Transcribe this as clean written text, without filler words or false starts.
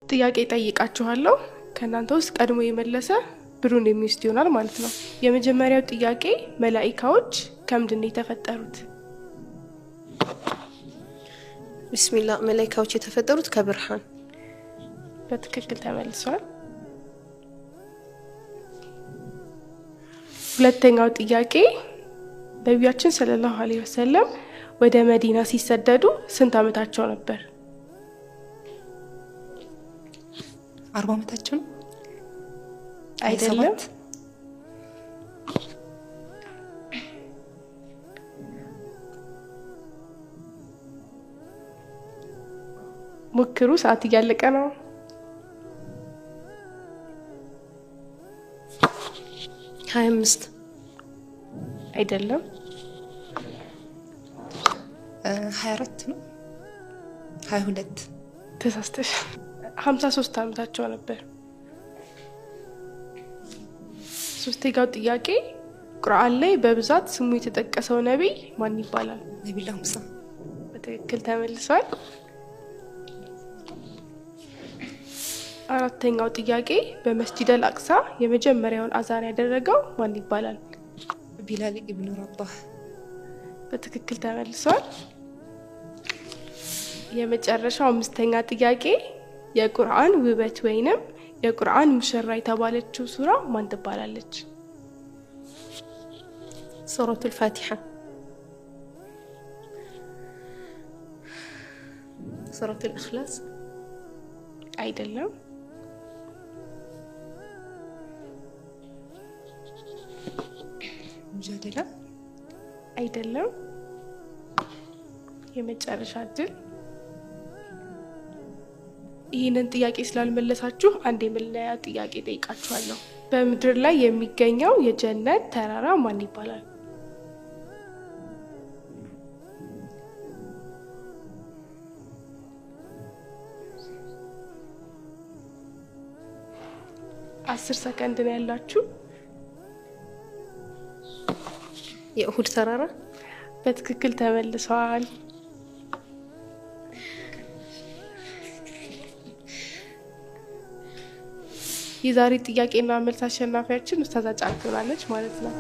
ጥያቄ ጠይቃችኋለሁ ከናንተ ውስጥ ቀድሞ የመለሰ ብሩን የሚወስድ ይሆናል ማለት ነው። የመጀመሪያው ጥያቄ መላእክቶች ከምንድን ነው የተፈጠሩት? ቢስሚላህ መላእክቶች የተፈጠሩት ከብርሃን። በትክክል ተመልሷል። ሁለተኛው ጥያቄ ነብያችን ሰለላሁ ዐለይሂ ወሰለም ወደ መዲና ሲሰደዱ ስንት ዓመታቸው ነበር? 40 ዓመታቸው ነው? አይደለም። ሞክሩ፣ ሰዓት እያለቀ ነው። ሀያ 25 አይደለም። 24 ነው? 22 ተሳስተሽ። 53 ዓመታቸው ነበር። ሶስተኛው ጥያቄ ቁርአን ላይ በብዛት ስሙ የተጠቀሰው ነብይ ማን ይባላል? ነብዩ ሙሳ። በትክክል ተመልሷል። አራተኛው ጥያቄ በመስጂድ አልአቅሳ የመጀመሪያውን አዛን ያደረገው ማን ይባላል? ቢላል ኢብኑ ረባህ። በትክክል ተመልሷል። የመጨረሻው አምስተኛ ጥያቄ የቁርአን ውበት ወይንም የቁርአን ሙሽራ የተባለችው ሱራ ማን ትባላለች? ሱረቱል ፋቲሃ። ሱረቱል ኢኽላስ አይደለም። ሙጃደላ አይደለም። የመጨረሻ እድል። ይህንን ጥያቄ ስላልመለሳችሁ አንድ የመለያ ጥያቄ ጠይቃችኋለሁ። በምድር ላይ የሚገኘው የጀነት ተራራ ማን ይባላል? አስር ሰከንድ ነው ያላችሁ። የኡሁድ ተራራ። በትክክል ተመልሰዋል። የዛሬ ጥያቄና መልስ አሸናፊያችን ኡስታዝ ጫልቱ ናለች ማለት ነው።